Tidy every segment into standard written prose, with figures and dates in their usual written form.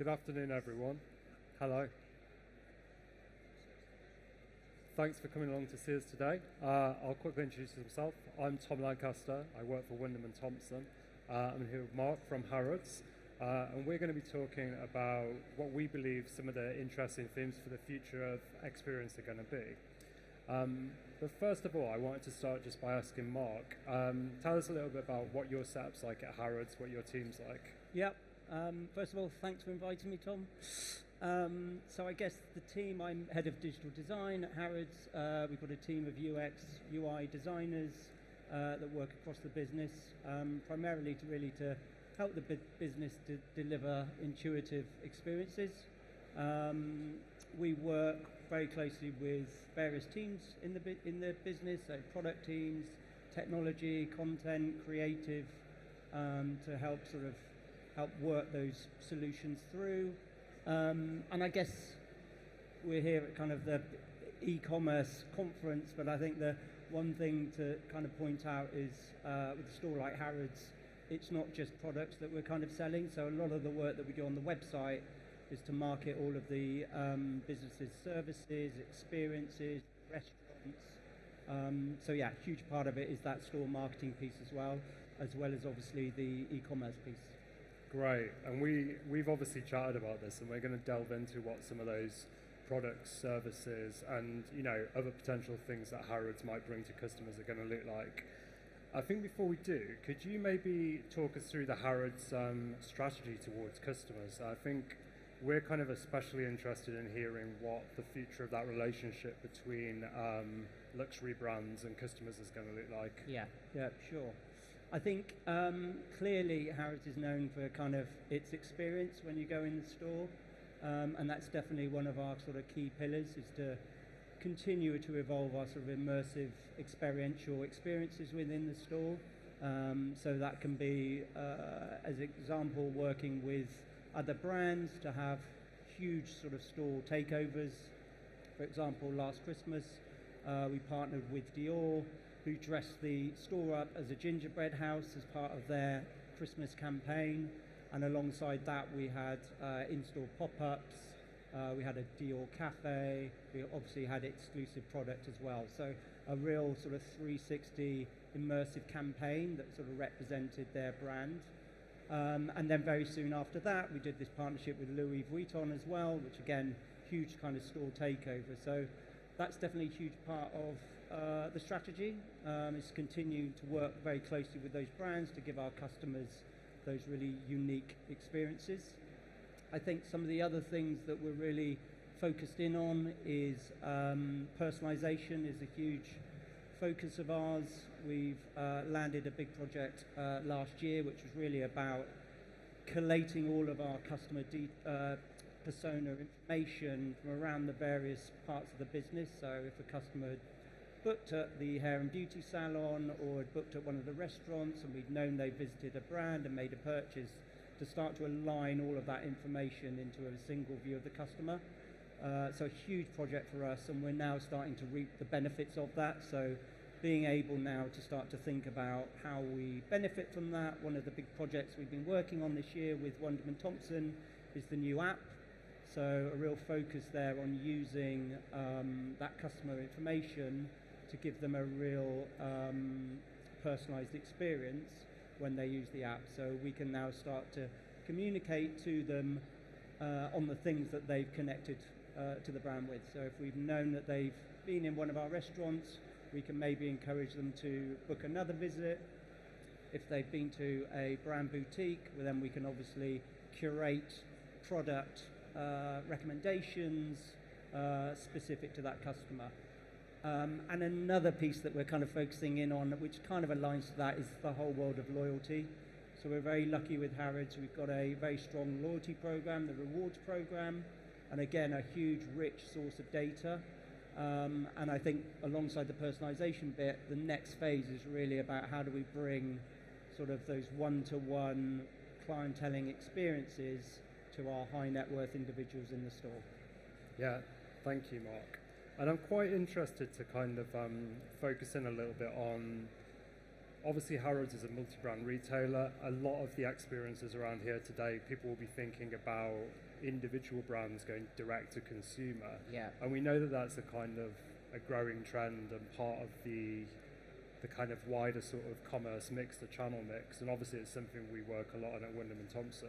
Good afternoon, everyone. Hello. Thanks for coming along to see us today. I'll quickly introduce myself. I'm Tom Lancaster. I work for Wyndham & Thompson. I'm here with Mark from Harrods. And we're going to be talking about what we believe some of the interesting themes for the future of experience are going to be. But first of all, I wanted to start just by asking Mark, tell us a little bit about what your setup's like at Harrods, what your team's like. Yep. First of all, thanks for inviting me, Tom. So I guess the team, I'm head of digital design at Harrods. We've got a team of UX, UI designers that work across the business, primarily to help the business to deliver intuitive experiences. We work very closely with various teams in the business, so product teams, technology, content, creative, to help work those solutions through. And I guess we're here at kind of the e-commerce conference, but I think the one thing to kind of point out is with a store like Harrods, it's not just products that we're kind of selling. So a lot of the work that we do on the website is to market all of the businesses' services, experiences, restaurants. So yeah, huge part of it is that store marketing piece as well as obviously the e-commerce piece. Great, and we've obviously chatted about this, and we're going to delve into what some of those products, services, and other potential things that Harrods might bring to customers are going to look like. I think before we do, could you maybe talk us through the Harrods strategy towards customers? I think we're kind of especially interested in hearing what the future of that relationship between luxury brands and customers is going to look like. Yeah, sure. I think clearly Harrods is known for kind of its experience when you go in the store, and that's definitely one of our sort of key pillars, is to continue to evolve our sort of immersive experiential experiences within the store. So that can be, as an example, working with other brands to have huge sort of store takeovers. For example, last Christmas we partnered with Dior, who dressed the store up as a gingerbread house as part of their Christmas campaign. And alongside that, we had in-store pop-ups, we had a Dior cafe, we obviously had exclusive product as well. So a real sort of 360 immersive campaign that sort of represented their brand. And then very soon after that, we did this partnership with Louis Vuitton as well, which again, huge kind of store takeover. So that's definitely a huge part of the strategy, is continuing to work very closely with those brands to give our customers those really unique experiences. I think some of the other things that we're really focused in on is personalization is a huge focus of ours. We've landed a big project last year, which was really about collating all of our customer persona information from around the various parts of the business. So if a customer had booked at the hair and beauty salon or had booked at one of the restaurants and we'd known they visited a brand and made a purchase, to start to align all of that information into a single view of the customer. So a huge project for us, and we're now starting to reap the benefits of that. So being able now to start to think about how we benefit from that. One of the big projects we've been working on this year with Wyndham & Thompson is the new app. So a real focus there on using that customer information to give them a real personalized experience when they use the app. So we can now start to communicate to them on the things that they've connected to the brand with. So if we've known that they've been in one of our restaurants, we can maybe encourage them to book another visit. If they've been to a brand boutique, well, then we can obviously curate product recommendations specific to that customer. And another piece that we're kind of focusing in on, which kind of aligns to that, is the whole world of loyalty. So we're very lucky with Harrods. We've got a very strong loyalty program, the rewards program, and again, a huge, rich source of data. And I think alongside the personalization bit, the next phase is really about how do we bring sort of those one-to-one clienteling experiences to our high net worth individuals in the store. Yeah, thank you, Mark. And I'm quite interested to kind of focus in a little bit on obviously Harrods is a multi-brand retailer. A lot of the experiences around here today, people will be thinking about individual brands going direct to consumer. Yeah. And we know that that's a kind of a growing trend and part of the kind of wider sort of commerce mix, the channel mix. And obviously it's something we work a lot on at Wyndham & Thompson.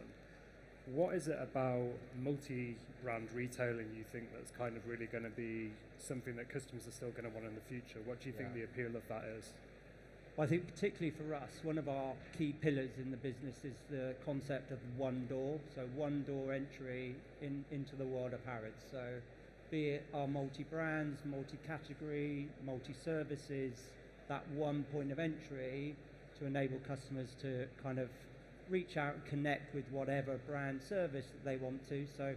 What is it about multi-brand retailing you think that's kind of really going to be something that customers are still going to want in the future? What do you think the appeal of that is? Well, I think particularly for us, one of our key pillars in the business is the concept of one door. So one door entry into the world of Harrods. So be it our multi-brands, multi-category, multi-services, that one point of entry to enable customers to kind of reach out and connect with whatever brand service that they want to. So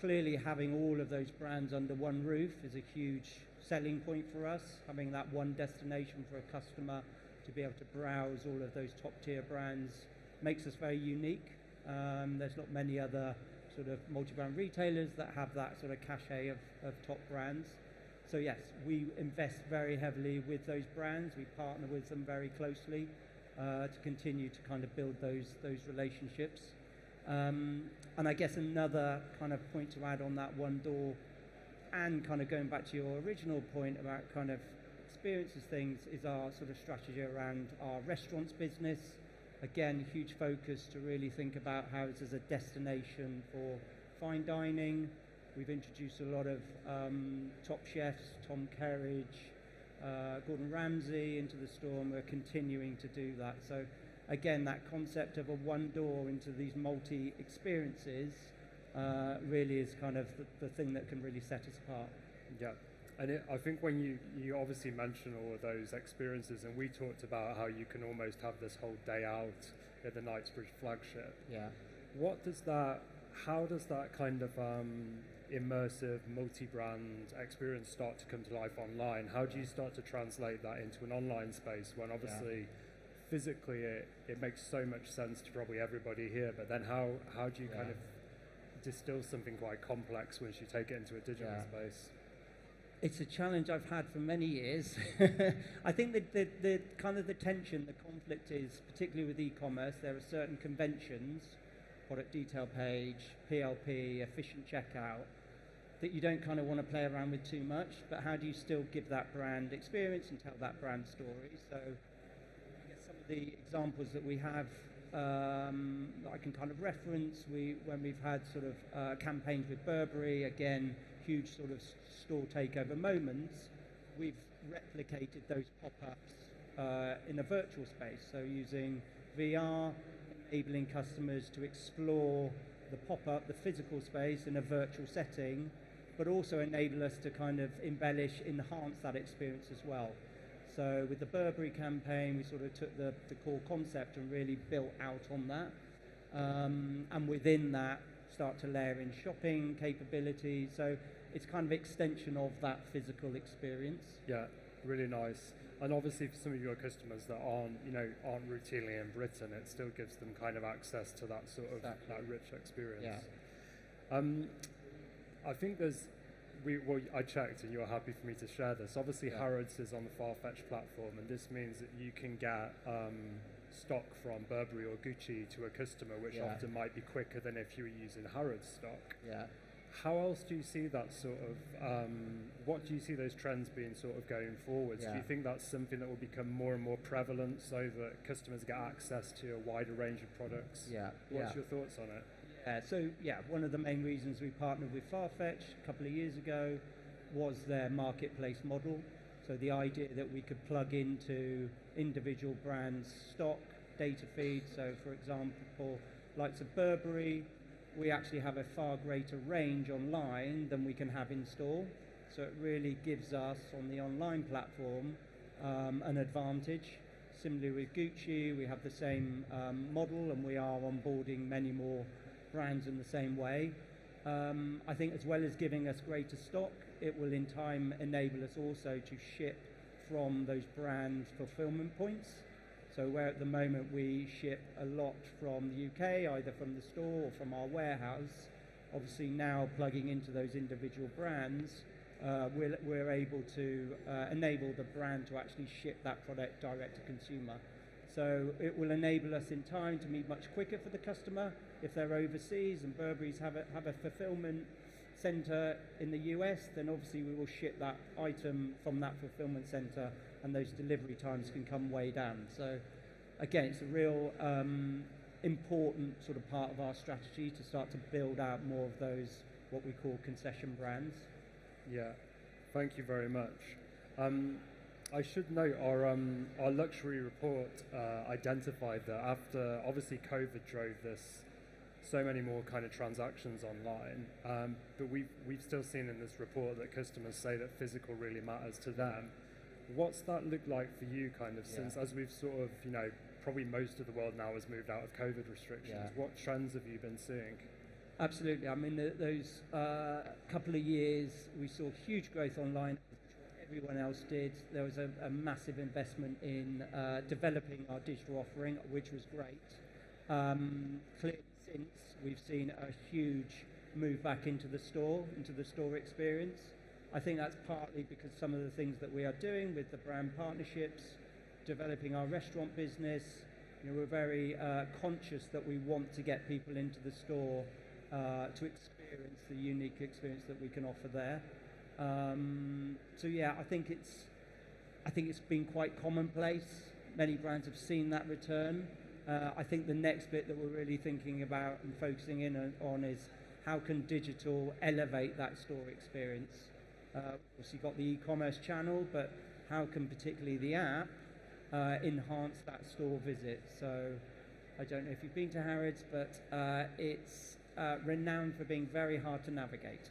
clearly having all of those brands under one roof is a huge selling point for us, having that one destination for a customer to be able to browse all of those top tier brands makes us very unique. There's not many other sort of multi-brand retailers that have that sort of cachet of top brands. So yes, we invest very heavily with those brands. We partner with them very closely to continue to kind of build those relationships. And I guess another kind of point to add on that one door, and kind of going back to your original point about kind of experiences things, is our sort of strategy around our restaurants business. Again, huge focus to really think about Harrods as a destination for fine dining. We've introduced a lot of top chefs, Tom Kerridge, Gordon Ramsay into the store, and we're continuing to do that. So again, that concept of a one door into these multi-experiences really is kind of the thing that can really set us apart. Yeah, and I think when you obviously mention all of those experiences, and we talked about how you can almost have this whole day out at the Knightsbridge flagship. Yeah. How does that kind of immersive multi-brand experience start to come to life online? How do you start to translate that into an online space when obviously physically it makes so much sense to probably everybody here, but then how do you kind of distill something quite complex once you take it into a digital space? It's a challenge I've had for many years. I think that the kind of the tension, the conflict is, particularly with e-commerce, there are certain conventions, product detail page, PLP, efficient checkout, that you don't kind of want to play around with too much, but how do you still give that brand experience and tell that brand story? So I guess some of the examples that we have that I can kind of reference, when we've had sort of campaigns with Burberry, again, huge sort of store takeover moments, we've replicated those pop-ups in a virtual space, so using VR, enabling customers to explore the pop-up, the physical space in a virtual setting, but also enable us to kind of embellish, enhance that experience as well. So with the Burberry campaign, we sort of took the core concept and really built out on that. And within that, start to layer in shopping capabilities. So it's kind of extension of that physical experience. Yeah, really nice. And obviously for some of your customers that aren't routinely in Britain, it still gives them kind of access to that sort of that rich experience. Yeah. I think I checked, and you're happy for me to share this. Obviously, Harrods is on the Farfetch platform, and this means that you can get stock from Burberry or Gucci to a customer, which often might be quicker than if you were using Harrods stock. Yeah. How else do you see that sort of, what do you see those trends being sort of going forwards? Do you think that's something that will become more and more prevalent so that customers get access to a wider range of products? What's your thoughts on it? One of the main reasons we partnered with Farfetch a couple of years ago was their marketplace model. So the idea that we could plug into individual brands' stock, data feed. So for example, likes of Burberry, we actually have a far greater range online than we can have in store. So it really gives us, on the online platform, an advantage. Similarly with Gucci, we have the same model, and we are onboarding many more brands in the same way. I think as well as giving us greater stock, it will in time enable us also to ship from those brand fulfillment points. So where at the moment we ship a lot from the UK, either from the store or from our warehouse, obviously now plugging into those individual brands, we're able to enable the brand to actually ship that product direct to consumer. So it will enable us in time to be much quicker for the customer. If they're overseas and Burberry's have a fulfillment center in the US, then obviously we will ship that item from that fulfillment center, and those delivery times can come way down. So again, it's a real important sort of part of our strategy to start to build out more of those, what we call concession brands. Yeah, thank you very much. I should note our luxury report identified that after obviously COVID drove this so many more kind of transactions online, but we've still seen in this report that customers say that physical really matters to them. What's that look like for you kind of since, as we've sort of, you know, probably most of the world now has moved out of COVID restrictions, what trends have you been seeing? Absolutely. I mean, those couple of years, we saw huge growth online. Everyone else did. There was a massive investment in developing our digital offering, which was great. Clearly, since we've seen a huge move back into the store experience. I think that's partly because some of the things that we are doing with the brand partnerships, developing our restaurant business. You know, we're very conscious that we want to get people into the store to experience the unique experience that we can offer there. So yeah, I think it's been quite commonplace. Many brands have seen that return. I think the next bit that we're really thinking about and focusing in on is how can digital elevate that store experience. Obviously got the e-commerce channel, but how can particularly the app enhance that store visit? So I don't know if you've been to Harrods, but it's renowned for being very hard to navigate.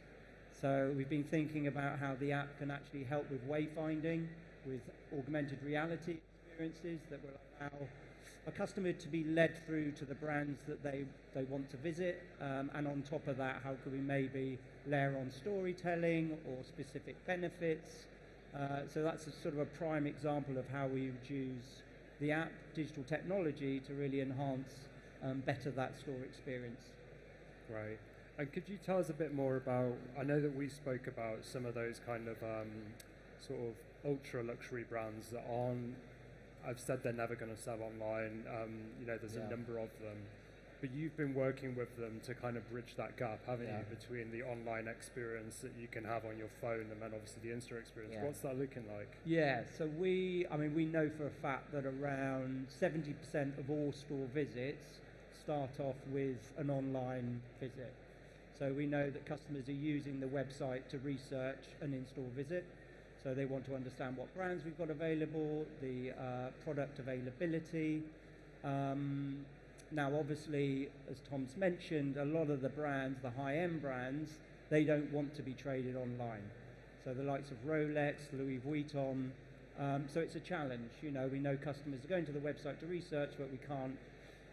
So we've been thinking about how the app can actually help with wayfinding, with augmented reality experiences that will allow a customer to be led through to the brands that they want to visit. And on top of that, how could we maybe layer on storytelling or specific benefits? So that's a sort of a prime example of how we would use the app, digital technology, to really enhance better that store experience. Right. And could you tell us a bit more about, I know that we spoke about some of those kind of sort of ultra luxury brands that I've said they're never going to sell online, you know, there's a number of them, but you've been working with them to kind of bridge that gap, haven't you, between the online experience that you can have on your phone and then obviously the in-store experience. What's that looking like? Yeah, so we know for a fact that around 70% of all store visits start off with an online visit. So we know that customers are using the website to research an in-store visit. So they want to understand what brands we've got available, the product availability. Now, obviously, as Tom's mentioned, a lot of the brands, the high-end brands, they don't want to be traded online. So the likes of Rolex, Louis Vuitton. So it's a challenge. You know, we know customers are going to the website to research, but we can't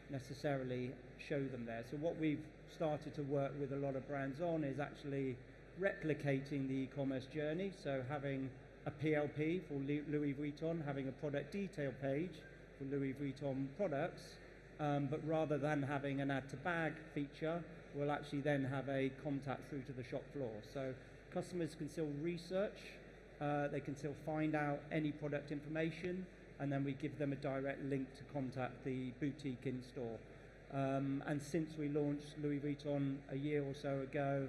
necessarily show them there. So what we've started to work with a lot of brands on is actually replicating the e-commerce journey. So having a PLP for Louis Vuitton, having a product detail page for Louis Vuitton products, but rather than having an add to bag feature, we'll actually then have a contact through to the shop floor. So customers can still research, they can still find out any product information, and then we give them a direct link to contact the boutique in store. And since we launched Louis Vuitton a year or so ago,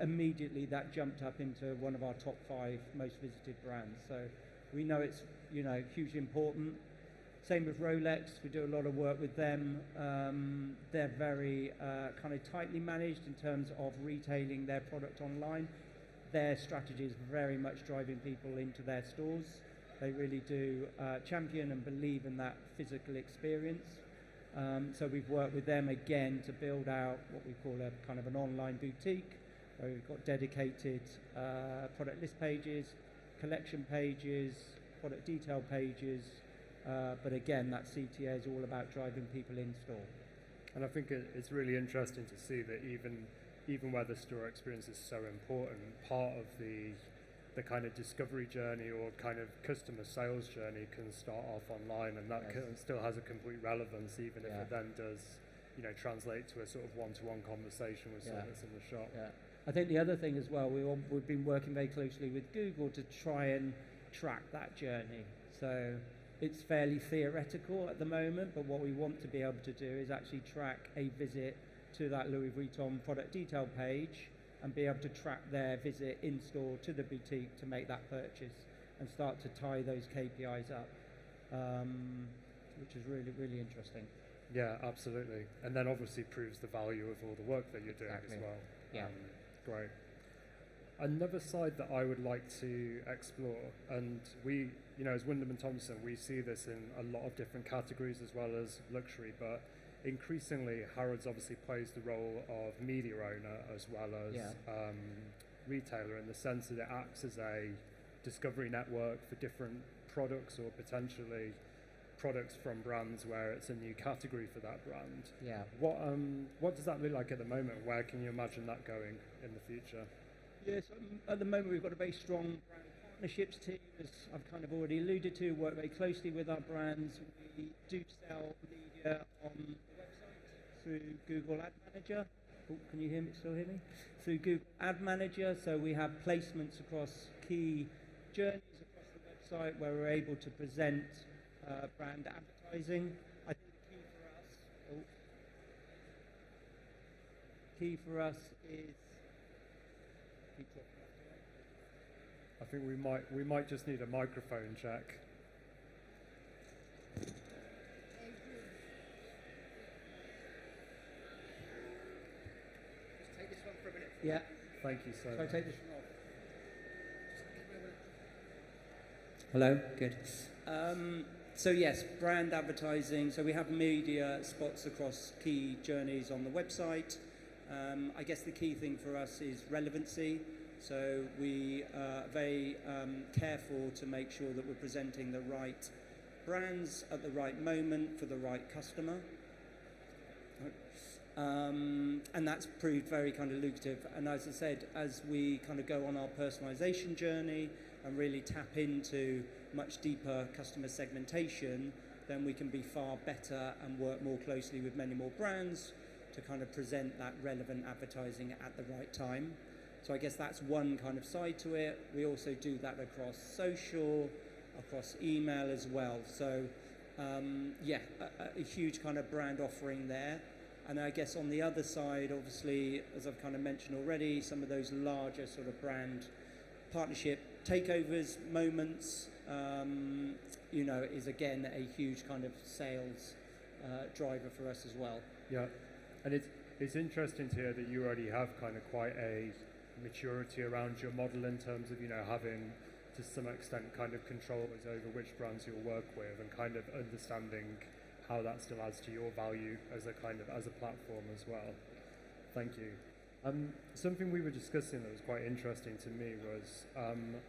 immediately that jumped up into one of our top 5 most visited brands. So we know it's, you know, hugely important. Same with Rolex, we do a lot of work with them. They're very kind of tightly managed in terms of retailing their product online. Their strategy is very much driving people into their stores. They really do champion and believe in that physical experience. So we've worked with them again to build out what we call a kind of an online boutique, where we've got dedicated product list pages, collection pages, product detail pages, but again, that CTA is all about driving people in store. And I think it's really interesting to see that even where the store experience is so important, part of the kind of discovery journey or kind of customer sales journey can start off online, and that still has a complete relevance, even if it then does, you know, translate to a sort of one-to-one conversation with someone that's in the shop. Yeah. I think the other thing as well, we've been working very closely with Google to try and track that journey. So it's fairly theoretical at the moment, but what we want to be able to do is actually track a visit to that Louis Vuitton product detail page and be able to track their visit in store to the boutique to make that purchase and start to tie those KPIs up, which is really, really interesting. Yeah, absolutely. And then obviously proves the value of all the work that you're doing as well. Yeah. Great. Another side that I would like to explore, and we, as Wyndham & Thompson, we see this in a lot of different categories as well as luxury, but increasingly Harrods obviously plays the role of media owner as well as retailer, in the sense that it acts as a discovery network for different products or potentially products from brands where it's a new category for that brand. Yeah. What does that look like at the moment? Where can you imagine that going in the future? Yes, at the moment we've got a very strong brand partnerships team, as I've kind of already alluded to, work very closely with our brands. We do sell media on the website through Google Ad Manager. Oh, can you still hear me? Through Google Ad Manager, so we have placements across key journeys across the website where we're able to present brand advertising. I think the key for us is I think we might just need a microphone check. Just take this one for a minute. Yeah. Thank you so Shall I much. take this one off? Hello, good. So yes, brand advertising. So we have media spots across key journeys on the website. I guess the key thing for us is relevancy. So we are very careful to make sure that we're presenting the right brands at the right moment for the right customer. And that's proved very kind of lucrative. And as I said, as we kind of go on our personalization journey and really tap into much deeper customer segmentation, then we can be far better and work more closely with many more brands to kind of present that relevant advertising at the right time. So I guess that's one kind of side to it. We also do that across social, across email as well. So a huge kind of brand offering there. And I guess on the other side, obviously, as I've kind of mentioned already, some of those larger sort of brand partnership takeovers, moments, is again a huge kind of sales driver for us as well. Yeah, and it's interesting to hear that you already have kind of quite a maturity around your model in terms of having to some extent kind of control over which brands you'll work with and kind of understanding how that still adds to your value as a platform as well. Thank you. Something we were discussing that was quite interesting to me was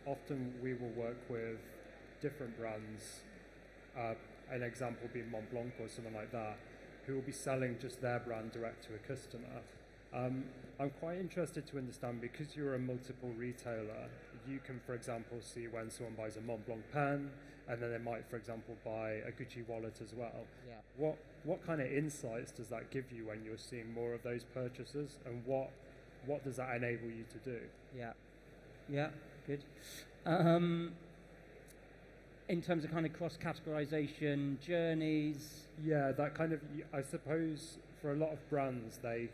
often we will work with different brands, an example being Mont Blanc or something like that, who will be selling just their brand direct to a customer. I'm quite interested to understand, because you're a multiple retailer, you can, for example, see when someone buys a Mont Blanc pen, and then they might, for example, buy a Gucci wallet as well. Yeah. What kind of insights does that give you when you're seeing more of those purchases, and what does that enable you to do? Yeah, good. In terms of kind of cross-categorization journeys. Yeah, that kind of, I suppose, for a lot of brands, they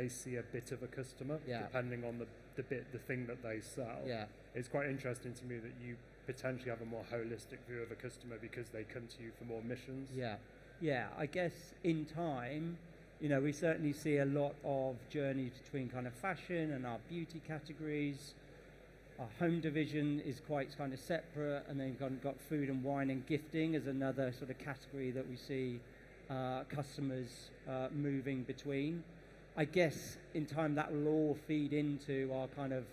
see a bit of a customer, depending on the thing that they sell. Yeah. It's quite interesting to me that you potentially have a more holistic view of a customer because they come to you for more missions. Yeah, I guess in time, we certainly see a lot of journeys between kind of fashion and our beauty categories. Our home division is quite kind of separate, and then you've got food and wine and gifting as another sort of category that we see customers moving between. I guess in time that will all feed into our kind of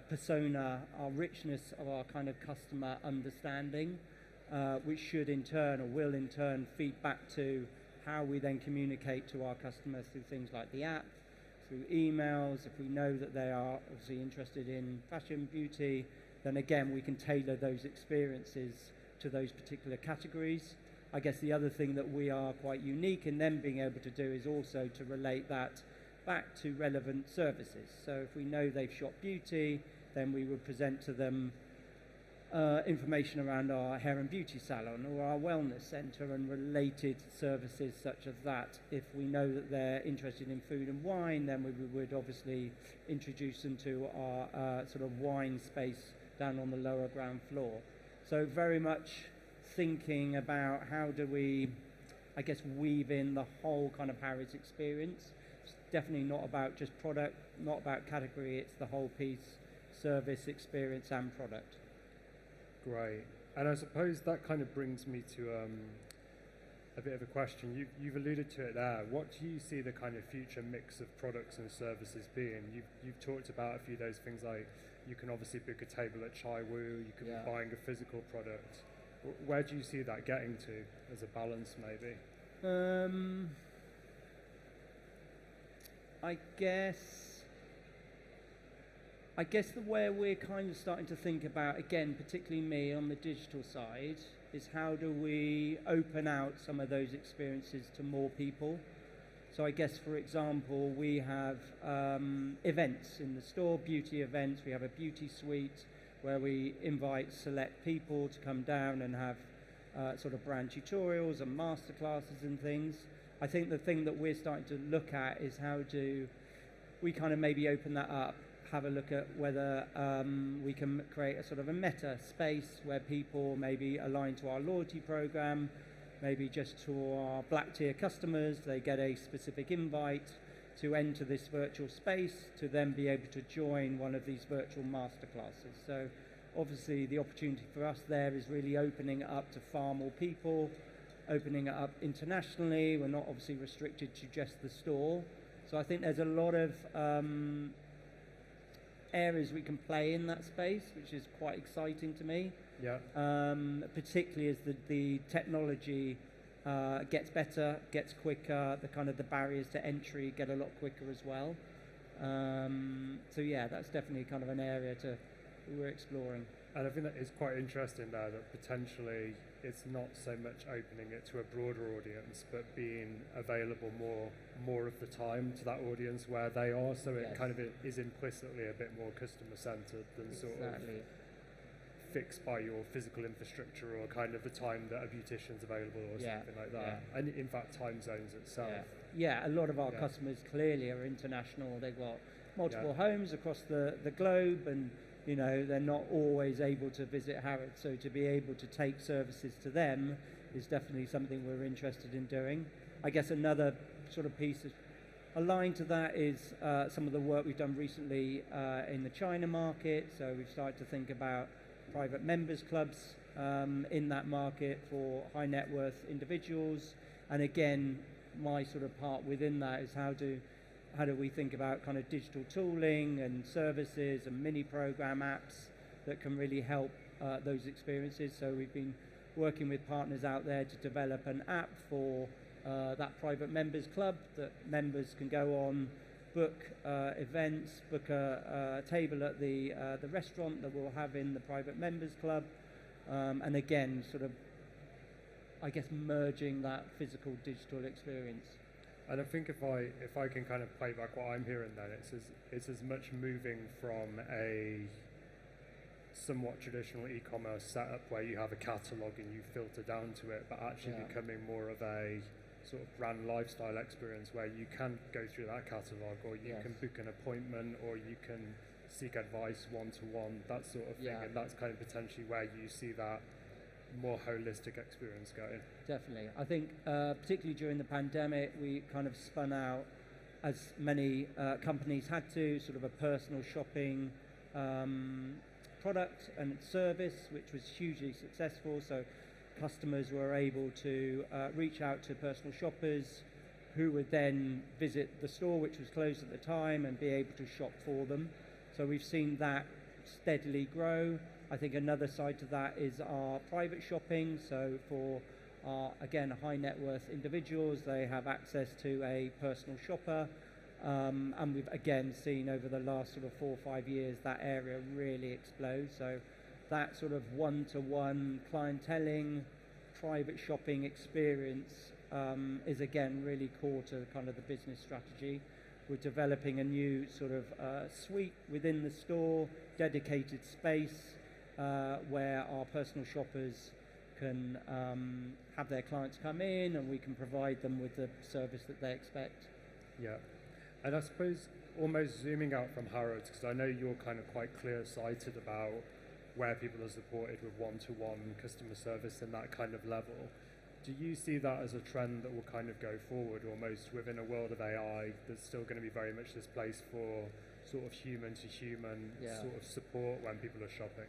persona, our richness of our kind of customer understanding, which should in turn, or will in turn, feed back to how we then communicate to our customers through things like the app, through emails. If we know that they are obviously interested in fashion, beauty, then again we can tailor those experiences to those particular categories. I guess the other thing that we are quite unique in them being able to do is also to relate that back to relevant services. So if we know they've shopped beauty, then we would present to them information around our hair and beauty salon or our wellness centre and related services such as that. If we know that they're interested in food and wine, then we would obviously introduce them to our sort of wine space down on the lower ground floor. So very much thinking about how do we, I guess, weave in the whole kind of Harrods experience. It's definitely not about just product, not about category, it's the whole piece, service, experience and product. Great. And I suppose that kind of brings me to a bit of a question. You've alluded to it there. What do you see the kind of future mix of products and services being? You've talked about a few of those things, like you can obviously book a table at Chai Wu, you could be buying a physical product. Where do you see that getting to as a balance, maybe? I guess the way we're kind of starting to think about, again, particularly me on the digital side, is how do we open out some of those experiences to more people? So I guess, for example, we have events in the store, beauty events. We have a beauty suite where we invite select people to come down and have sort of brand tutorials and masterclasses and things. I think the thing that we're starting to look at is how do we kind of maybe open that up, have a look at whether we can create a sort of a meta space where people maybe align to our loyalty program, maybe just to our black tier customers, they get a specific invite to enter this virtual space to then be able to join one of these virtual masterclasses. So obviously the opportunity for us there is really opening it up to far more people, opening it up internationally. We're not obviously restricted to just the store. So I think there's a lot of areas we can play in that space, which is quite exciting to me. Yeah. Particularly as the technology gets better, gets quicker, the barriers to entry get a lot quicker as well. So yeah, that's definitely kind of an area we're exploring. And I think that is quite interesting there, that potentially it's not so much opening it to a broader audience, but being available more of the time to that audience where they are. So it kind of is implicitly a bit more customer centered than sort of fixed by your physical infrastructure or kind of the time that a beautician's available or something like that. Yeah. And in fact, time zones itself. Yeah, a lot of our customers clearly are international. They've got multiple homes across the globe, and you know, they're not always able to visit Harrods, so to be able to take services to them is definitely something we're interested in doing. I guess another sort of piece aligned to that is some of the work we've done recently in the China market. So we've started to think about private members clubs in that market for high net worth individuals. And again, my sort of part within that is how do we think about kind of digital tooling and services and mini program apps that can really help those experiences. So we've been working with partners out there to develop an app for that private members club that members can go on, book events, book a table at the restaurant that we'll have in the private members club, and again, sort of, I guess, merging that physical digital experience. And I think if I can kind of play back what I'm hearing, then it's as much moving from a somewhat traditional e-commerce setup where you have a catalogue and you filter down to it, but actually becoming more of a sort of brand lifestyle experience where you can go through that catalogue, or you can book an appointment, or you can seek advice one-to-one, that sort of thing. And that's kind of potentially where you see that more holistic experience going. Definitely. I think particularly during the pandemic, we kind of spun out, as many companies had to, sort of a personal shopping product and service, which was hugely successful. So customers were able to reach out to personal shoppers who would then visit the store, which was closed at the time, and be able to shop for them. So we've seen that steadily grow. I think another side to that is our private shopping. So for our, again, high net worth individuals, they have access to a personal shopper. And we've again seen over the last sort of 4 or 5 years that area really explode. So that sort of one-to-one clienteling, private shopping experience is again really core to kind of the business strategy. We're developing a new sort of suite within the store, dedicated space, where our personal shoppers can have their clients come in and we can provide them with the service that they expect. Yeah, and I suppose almost zooming out from Harrods, because I know you're kind of quite clear-sighted about where people are supported with one-to-one customer service and that kind of level. Do you see that as a trend that will kind of go forward almost within a world of AI? There's still going to be very much this place for sort of human-to-human sort of support when people are shopping?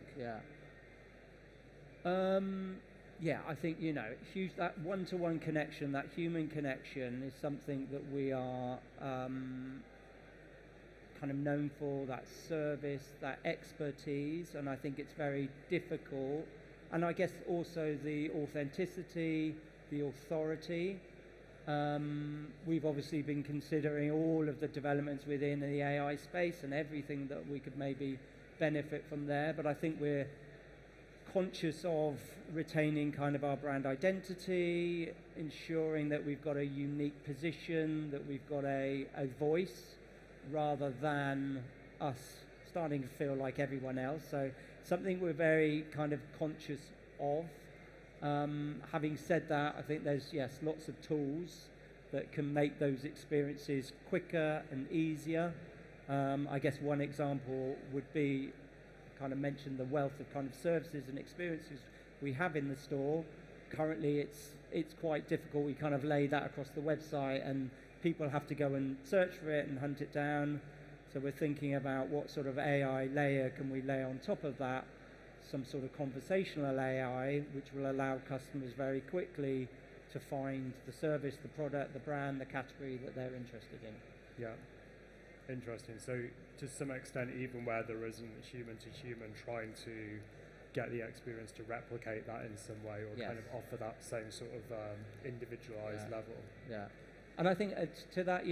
Yeah, I think, that one-to-one connection, that human connection is something that we are kind of known for, that service, that expertise, and I think it's very difficult. And I guess also the authenticity, the authority. We've obviously been considering all of the developments within the AI space and everything that we could maybe benefit from there, but I think we're conscious of retaining kind of our brand identity, ensuring that we've got a unique position, that we've got a voice, rather than us starting to feel like everyone else. So something we're very kind of conscious of. Having said that, I think there's, lots of tools that can make those experiences quicker and easier. I guess one example would be, kind of mentioned the wealth of kind of services and experiences we have in the store. Currently it's quite difficult. We kind of lay that across the website and people have to go and search for it and hunt it down. So we're thinking about what sort of AI layer can we lay on top of that, some sort of conversational AI which will allow customers very quickly to find the service, the product, the brand, the category that they're interested in. Yeah. Interesting. So to some extent, even where there isn't human to human, trying to get the experience to replicate that in some way, or kind of offer that same sort of individualized level. Yeah. And I think to that,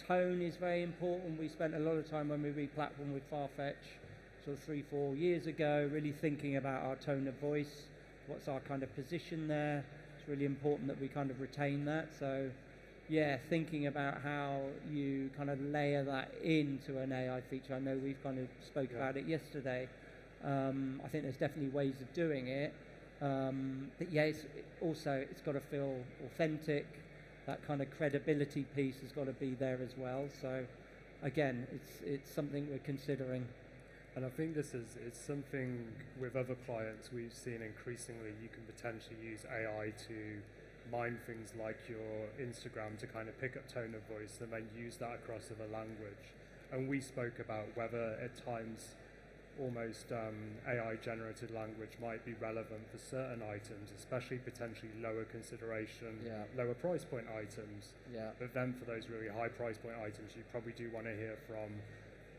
tone is very important. We spent a lot of time when we re-platformed with Farfetch sort of 3-4 years ago, really thinking about our tone of voice, what's our kind of position there. It's really important that we kind of retain that. So thinking about how you kind of layer that into an AI feature. I know we've kind of spoke about it yesterday. I think there's definitely ways of doing it. But it's got to feel authentic. That kind of credibility piece has got to be there as well. So again, it's something we're considering. And I think it's something with other clients we've seen increasingly. You can potentially use AI to mine things like your Instagram to kind of pick up tone of voice and then use that across other language. And we spoke about whether at times almost AI generated language might be relevant for certain items, especially potentially lower consideration, lower price point items. But then for those really high price point items, you probably do want to hear from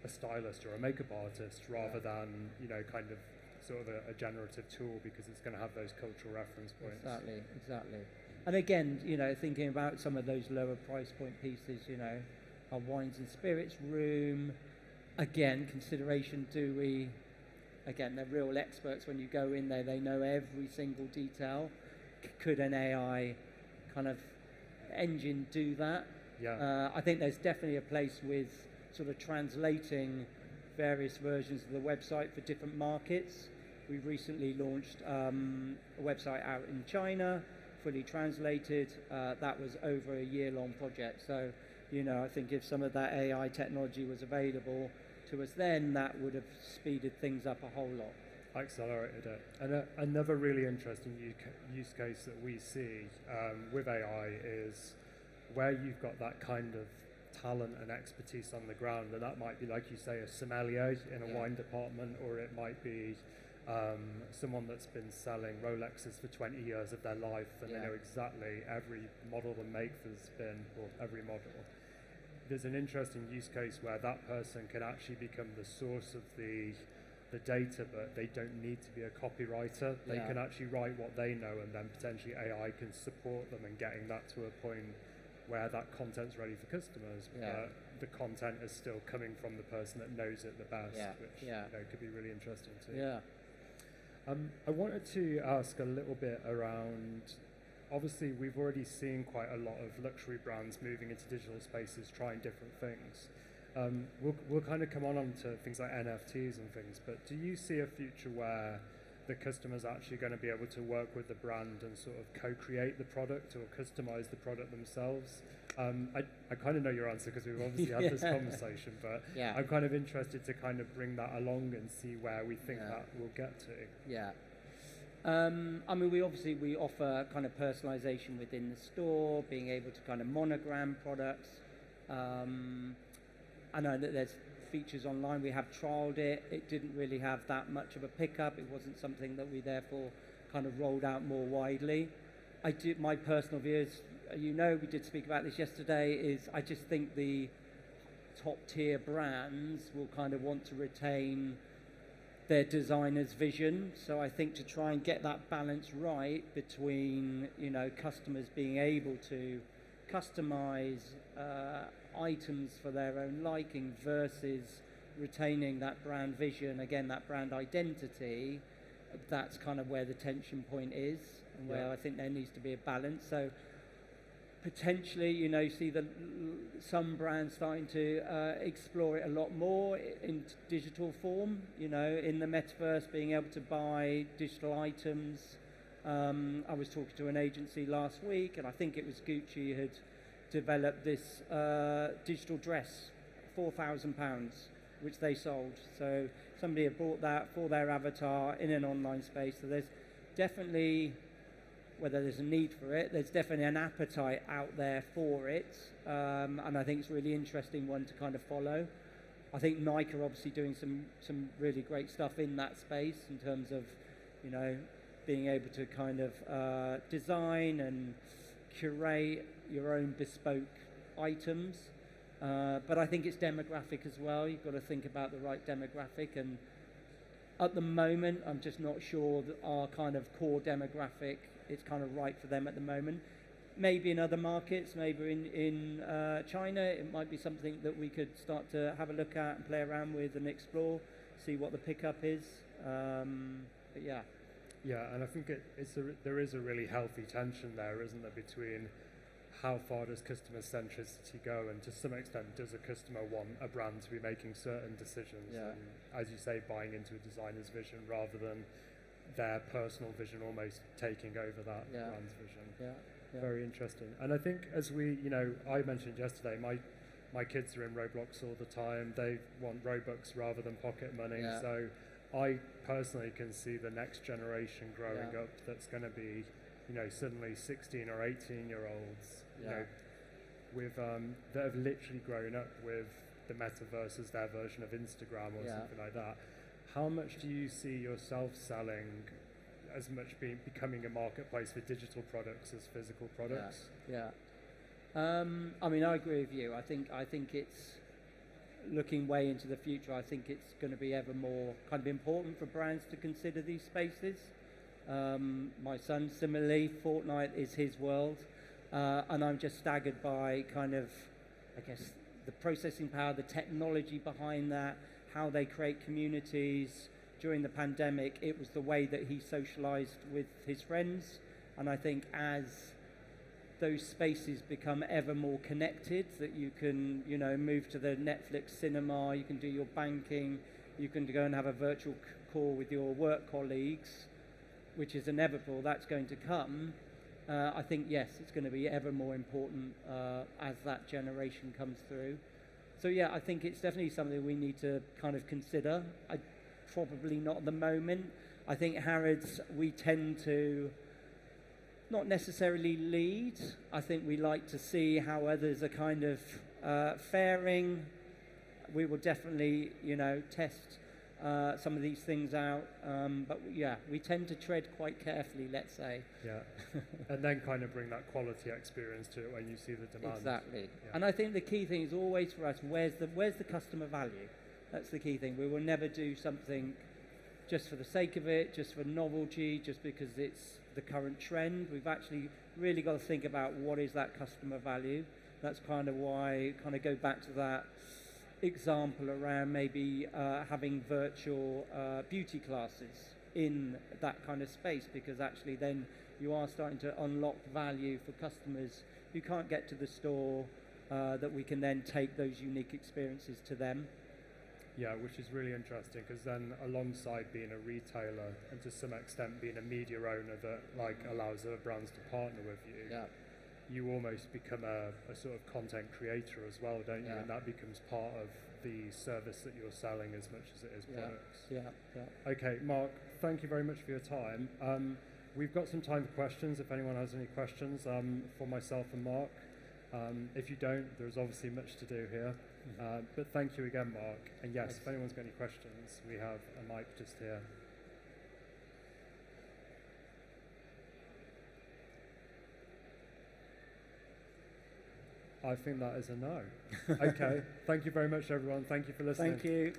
a stylist or a makeup artist rather than, kind of sort of a generative tool, because it's going to have those cultural reference points. Exactly. And again, thinking about some of those lower price point pieces, our wines and spirits room, again, consideration, they're real experts when you go in there, they know every single detail. Could an AI kind of engine do that? I think there's definitely a place with sort of translating various versions of the website for different markets. We've recently launched a website out in China, fully translated. That was over a year-long project. So, I think if some of that AI technology was available to us then, that would have speeded things up a whole lot. Accelerated it. And another really interesting use case that we see with AI is where you've got that kind of talent and expertise on the ground, and that might be, like you say, a sommelier in a wine department, or it might be someone that's been selling Rolexes for 20 years of their life, and they know exactly every model and make there's been, or every model. There's an interesting use case where that person can actually become the source of the data, but they don't need to be a copywriter. They can actually write what they know, and then potentially AI can support them in getting that to a point where that content's ready for customers, but the content is still coming from the person that knows it the best, which could be really interesting too. I wanted to ask a little bit around, obviously we've already seen quite a lot of luxury brands moving into digital spaces, trying different things. We'll kind of come on to things like NFTs and things, but do you see a future where the customer's actually going to be able to work with the brand and sort of co-create the product or customize the product themselves? I kind of know your answer because we've obviously had this conversation, but I'm kind of interested to kind of bring that along and see where we think that will get to. Yeah. I mean, we offer kind of personalization within the store, being able to kind of monogram products. I know that there's features online. We have trialed it. It didn't really have that much of a pickup. It wasn't something that we therefore kind of rolled out more widely. My personal view is, you know, we did speak about this yesterday, is I just think the top tier brands will kind of want to retain their designer's vision. So I think to try and get that balance right between, you know, customers being able to customize items for their own liking versus retaining that brand vision, again, that brand identity, that's kind of where the tension point is, and where I think there needs to be a balance. So potentially, you know, you see some brands starting to explore it a lot more in digital form, you know, in the metaverse, being able to buy digital items. I was talking to an agency last week, and I think it was Gucci had developed this digital dress, £4,000, which they sold. So somebody had bought that for their avatar in an online space. So there's definitely, whether there's a need for it, there's definitely an appetite out there for it, and I think it's a really interesting one to kind of follow. I think Nike are obviously doing some really great stuff in that space in terms of, you know, being able to kind of design and curate your own bespoke items, but I think it's demographic as well. You've got to think about the right demographic, and at the moment I'm just not sure that our kind of core demographic is kind of right for them at the moment. Maybe in other markets, maybe in China, it might be something that we could start to have a look at and play around with and explore, see what the pickup is, but yeah. Yeah, and I think there is a really healthy tension there, isn't there, between how far does customer centricity go, and to some extent does a customer want a brand to be making certain decisions, and, as you say, buying into a designer's vision rather than their personal vision almost taking over that brand's vision. Very interesting. And I think as we, you know, I mentioned yesterday, my kids are in Roblox all the time. They want Robux rather than pocket money. So I personally can see the next generation growing up that's going to be, you know, suddenly 16 or 18-year-olds, you know, with that have literally grown up with the metaverse as their version of Instagram or something like that. How much do you see yourself selling as much becoming a marketplace for digital products as physical products? I mean, I agree with you. I think it's looking way into the future. I think it's going to be ever more kind of important for brands to consider these spaces. My son, similarly, Fortnite is his world, and I'm just staggered by kind of, I guess, the processing power, the technology behind that, how they create communities. During the pandemic, it was the way that he socialized with his friends, and I think as those spaces become ever more connected, that you can, you know, move to the Netflix cinema, you can do your banking, you can go and have a virtual call with your work colleagues, which is inevitable, that's going to come. I think, yes, it's going to be ever more important as that generation comes through. So yeah, I think it's definitely something we need to kind of consider. Probably not at the moment. I think Harrods, we tend to not necessarily lead. I think we like to see how others are kind of faring. We will definitely, you know, test some of these things out, but yeah, we tend to tread quite carefully, let's say. Yeah, and then kind of bring that quality experience to it when you see the demand. Exactly. Yeah. And I think the key thing is always for us, where's the customer value? That's the key thing. We will never do something just for the sake of it, just for novelty, just because it's the current trend. We've actually really got to think about what is that customer value. That's kind of why, kind of go back to that example around maybe having virtual beauty classes in that kind of space, because actually then you are starting to unlock value for customers who can't get to the store that we can then take those unique experiences to them. Yeah, which is really interesting, because then alongside being a retailer and to some extent being a media owner that like allows other brands to partner with you, you almost become a sort of content creator as well, don't you? And that becomes part of the service that you're selling as much as it is products. Okay, Mark, thank you very much for your time. We've got some time for questions, if anyone has any questions for myself and Mark. If you don't, there's obviously much to do here. But thank you again, Mark. And yes, if anyone's got any questions, we have a mic just here. I think that is a no. Okay, thank you very much, everyone. Thank you for listening. Thank you.